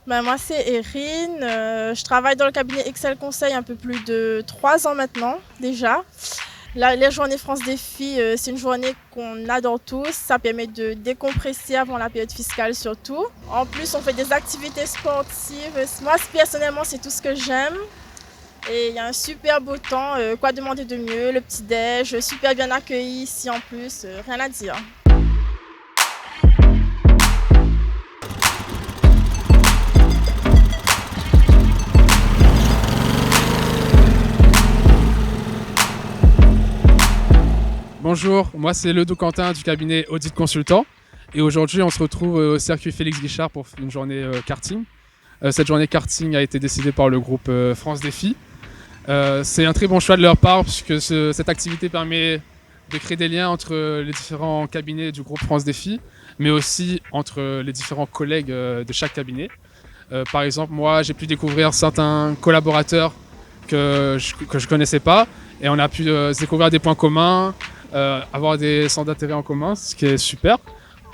Moi, c'est Erin. Je travaille dans le cabinet Excel Conseil un peu plus de 3 ans maintenant déjà. Les journées France Défi, c'est une journée qu'on adore tous. Ça permet de décompresser avant la période fiscale surtout. En plus, on fait des activités sportives. Moi, personnellement, c'est tout ce que j'aime. Et il y a un super beau temps. Quoi demander de mieux? Le petit-déj, super bien accueilli ici en plus. Rien à dire. Bonjour, moi c'est Ledo Quentin du cabinet Audit Consultant et aujourd'hui on se retrouve au circuit Félix Guichard pour une journée karting. Cette journée karting a été décidée par le groupe France Défi. C'est un très bon choix de leur part puisque cette activité permet de créer des liens entre les différents cabinets du groupe France Défi, mais aussi entre les différents collègues de chaque cabinet. Par exemple, moi j'ai pu découvrir certains collaborateurs que je connaissais pas et on a pu découvrir des points communs, avoir des centres d'intérêt en commun, ce qui est super.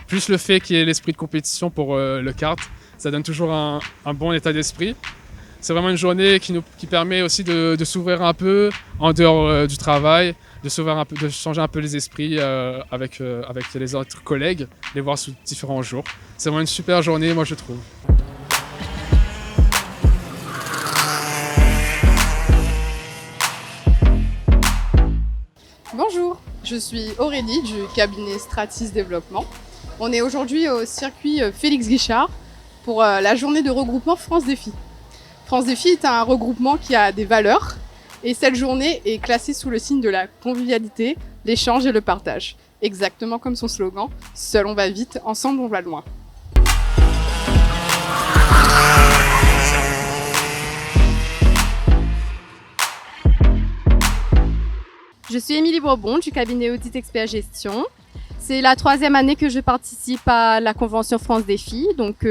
Plus le fait qu'il y ait l'esprit de compétition pour le kart, ça donne toujours un bon état d'esprit. C'est vraiment une journée qui permet aussi de s'ouvrir un peu en dehors du travail, de changer un peu les esprits avec les autres collègues, les voir sous différents jours. C'est vraiment une super journée, moi je trouve. Bonjour, je suis Aurélie du cabinet Stratis Développement. On est aujourd'hui au circuit Félix Guichard pour la journée de regroupement France Défi. France Défi est un regroupement qui a des valeurs et cette journée est classée sous le signe de la convivialité, l'échange et le partage. Exactement comme son slogan, seul on va vite, ensemble on va loin. Je suis Émilie Bourbon du cabinet Audit Expert Gestion. C'est la 3e année que je participe à la convention France Défi. Donc,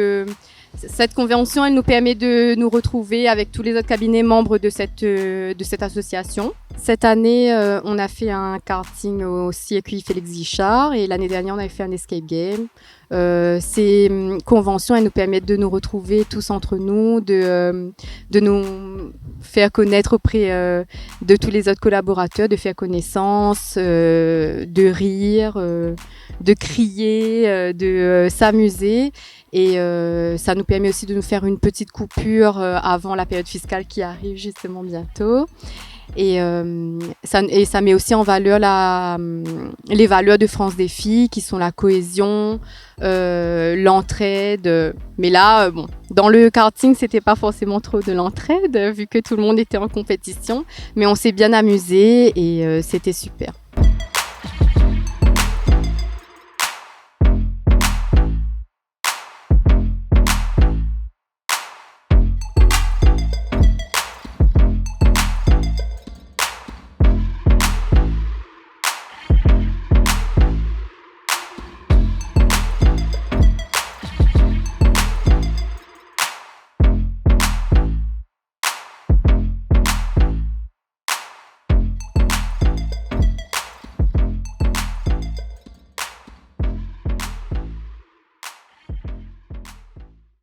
cette convention, elle nous permet de nous retrouver avec tous les autres cabinets membres de cette association. Cette année, on a fait un karting au circuit Félix Guichard et l'année dernière, on avait fait un escape game. Ces conventions, elles nous permettent de nous retrouver tous entre nous, de nous faire connaître auprès de tous les autres collaborateurs, de faire connaissance, de rire, de crier, de s'amuser. Et ça nous permet aussi de nous faire une petite coupure avant la période fiscale qui arrive justement bientôt. Et ça met aussi en valeur les valeurs de France Défi qui sont la cohésion, l'entraide. Mais là, dans le karting, c'était pas forcément trop de l'entraide vu que tout le monde était en compétition. Mais on s'est bien amusé et c'était super.